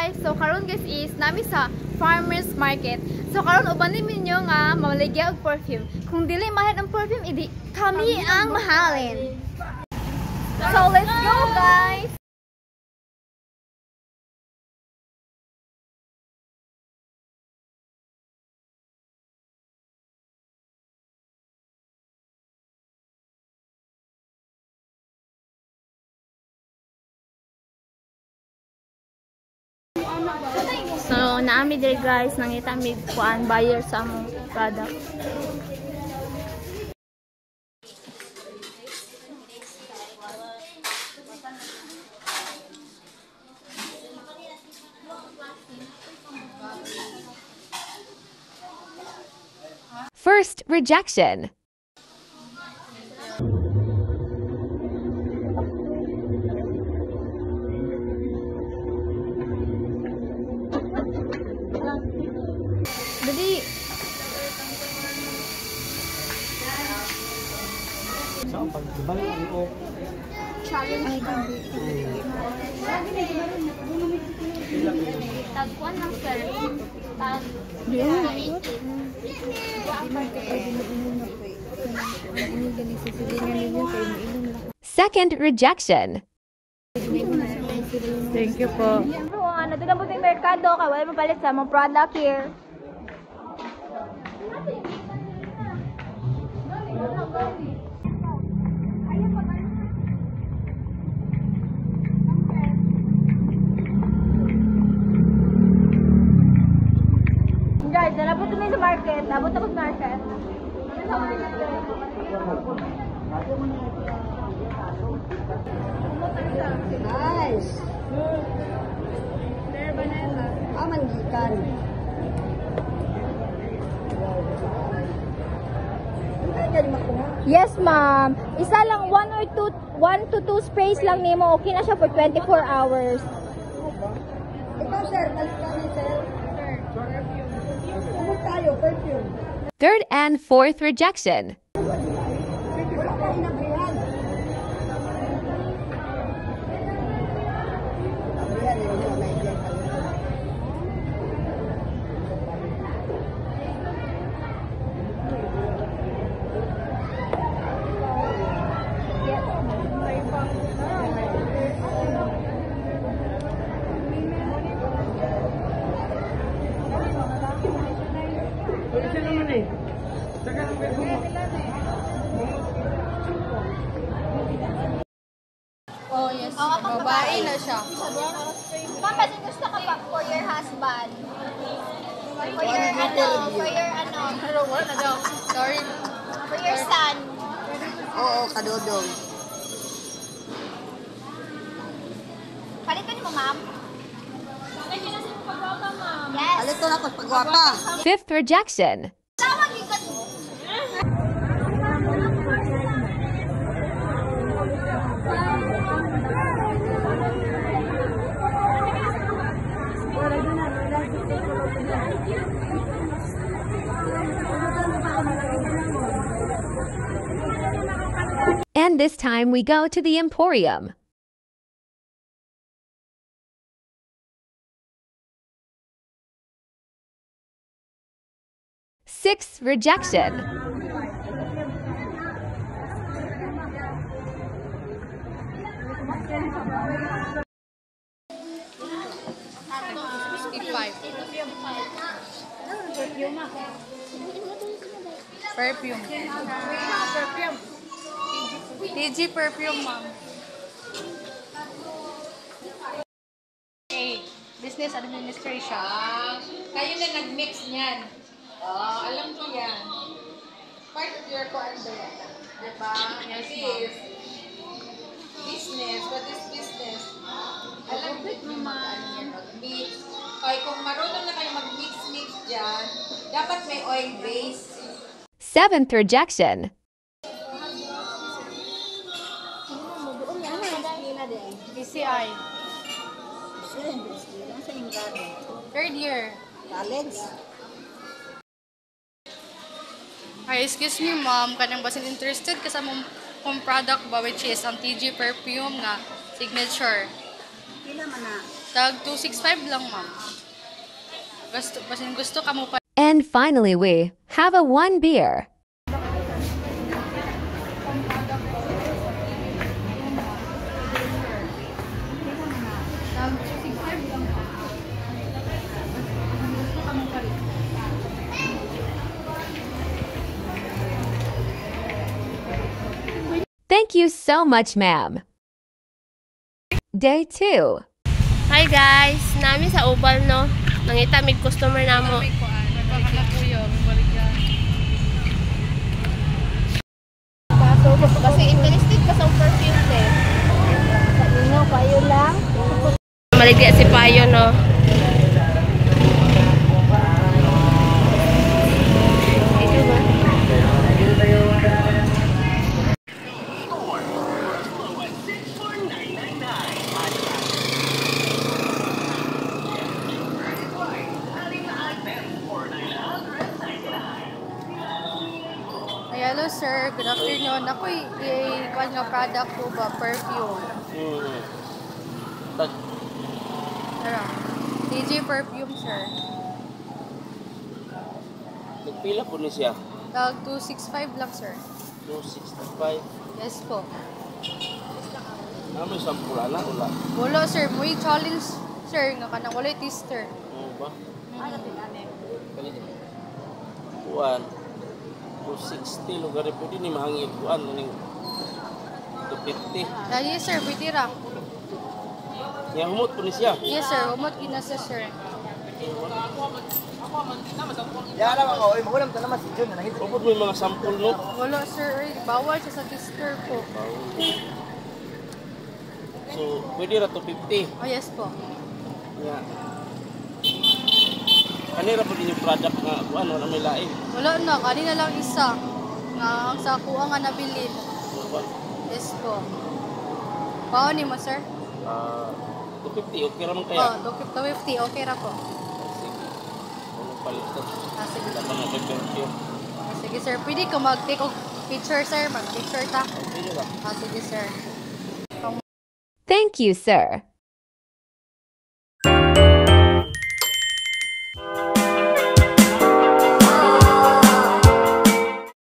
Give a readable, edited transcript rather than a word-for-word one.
guys, so karon guys is nami sa farmers market. So karon ubanin ninyo nga mamaligya og perfume. Kung dili mahal ang perfume, idi kami ang mahalin. So let's go guys. So, naami diri guys, nangita mi kuan buyer sa among product. First rejection. Dali. Sa pagbalik o Challenge. Tagpuan ng sir. Tag. Second rejection. Thank you po. Nandun po yung merkado, kaya wala mapalit sa mga product here. Guys, nalabot kami sa market. Nabot ako sa market. Nice. Mandikan. Yes, ma'am. Isa lang 1 to 2 sprays lang nimo. Okay na siya for 24 hours. Ito sir, balik kami sir. Sir. Tayo, perfume. Third and fourth rejection. Wala ka inabrihan. Oh, yes. Babae na siya. Ma'am, pwede gusto ka pa for your husband? For your Sorry. For your son? Oo, kadodong. Palit ka ni mo, ma'am? Yes. Alito na ko pagwapa. Fifth rejection. Tawag yung kat mo. And this time we go to the Emporium. Sixth rejection. Perfume. TG perfume, ma'am. Okay, business administration. Kayo na nag-mix niyan. Alam ko yan. Part of your course yan. Diba? Yes, Yes. Business. What is business? Alam ko mag-mix. Okay, kung marunong na kayo mag-mix-mix dyan, dapat may oil base. Seventh rejection. PCI. Third year. College. Hi, excuse me ma'am, kanang basin interested ka sa mong product ba which is ang TG perfume nga signature. Pila man na. Tag 265 lang, ma'am. Gusto ka mo pa. And finally, we have a one beer. Tag 265 lang po. Gusto ka mo pa rin. Thank you so much, ma'am. Day 2. Hi guys, nami sa Ubal no. Nangita mig customer namo. May kuan, may pagkakapuyo, may baligyan. Kasi interested ka sa perfume eh. Sa inyo, kayo lang. Maligya si Payo no. Ay, hello sir, good afternoon. Ako kuan nga product ko ba, perfume. Tag, Tara. DJ perfume sir. nagpila po ni siya. Tag 265 lang sir. 265. Yes po. May sampula na, wala. Wala sir, muy challenge sir nga kanang wala tester. Ano ba? Kuan. 260 lugar po din ni mahangit kuan ning 250. Dali sir, pwede ra. Nya humot po ni siya. Yes sir, umot ginasa sir. Ya na mga oy, magulam ta naman si Jun na nahit. Upod mo yung mga sample no. Wala sir, ay, bawal siya sa tester po. So, pwede ra 250. Oh yes po. Nya. Kanira po din yung product nga kuan wala may lain. Wala na, kanina lang isa. Nga ang sa kuha nga nabilin. Ano ba? Yes po. Bawa ni mo sir? 250 okay ra man Oh, kaya. 250, okay ra po. Sige. Ano palit to? Sige. Dapat na perfume. Sige sir, pwede ko mag-take og picture sir, mag-picture ta. Pwede ra. Sige sir. Thank you, sir.